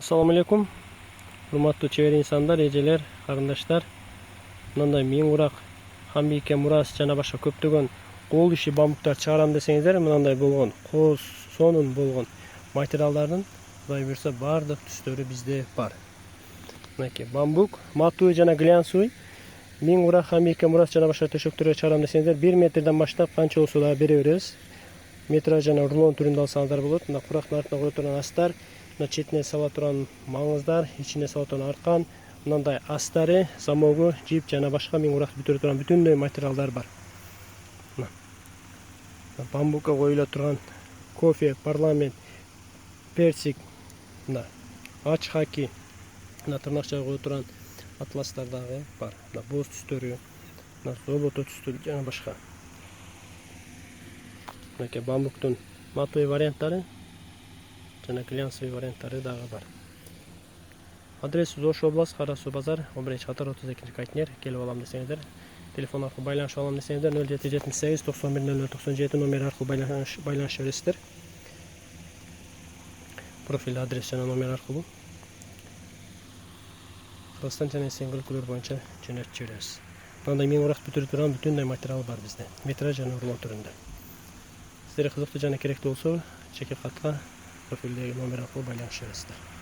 Assalamu alaikum. Hurmatlı çevre insanlar, eceler, qarindaşlar. Mындай мен Урақ, Хамбике, Мурас жана башка көптөгөн кол иши бамбуктар чыгарам десеңиздер, мындай болгон кооз сонун болгон материалдардын Кудай буйрса бардык түстөрү бизде бар. Мынакей бамбук, матуй жана глянцуй. Мен Урақ, Хамбике, Мурас жана башка төшөктөргө чыгарам десеңиздер, 1 метрден баштап канча болсо да бере беребиз. Метраж жана рулон түрүндө алсаңыздар болот. Мына курактын артына кое турган астар, мына четине сала турган маңыздар, ичине сала турган аркан, мындай астары, замогу, жип жана башка мен Уракты бүтүрө турган бүтүндөй материалдар бар. Бамбукка коюла турган кофе, парламент, персик, мына ач хаки, мына тырнакчага кое турган атластар дагы бар. Мына боз түстөрү, мына золото түстөрү жана башка. Мынакей бамбуктун матуй варианттары жана глянцевый варианттары дагы бар. Адресибиз Ош область, Кара Суу базар, 11-катар 32 кайтнер. Келип алам десеңиздер, телефон аркылуу байланышып алам десеңиздер 0778 91 0097 номер аркылуу байланышып бересиздер. Профиль адрес жана номер аркылуу Кыргызстан жана Эсен өлкөлөр боюнча жөнөтүп жиберебиз. Мындай мен Уракты бүтүрө турган бүтүндөй материал бар бизде. Метраж жана рулон түрүндө. Сиздерге кызыктуу жана керектүү болсо, жеке катка профилдеги номер аркылуу байланышып бересиздер.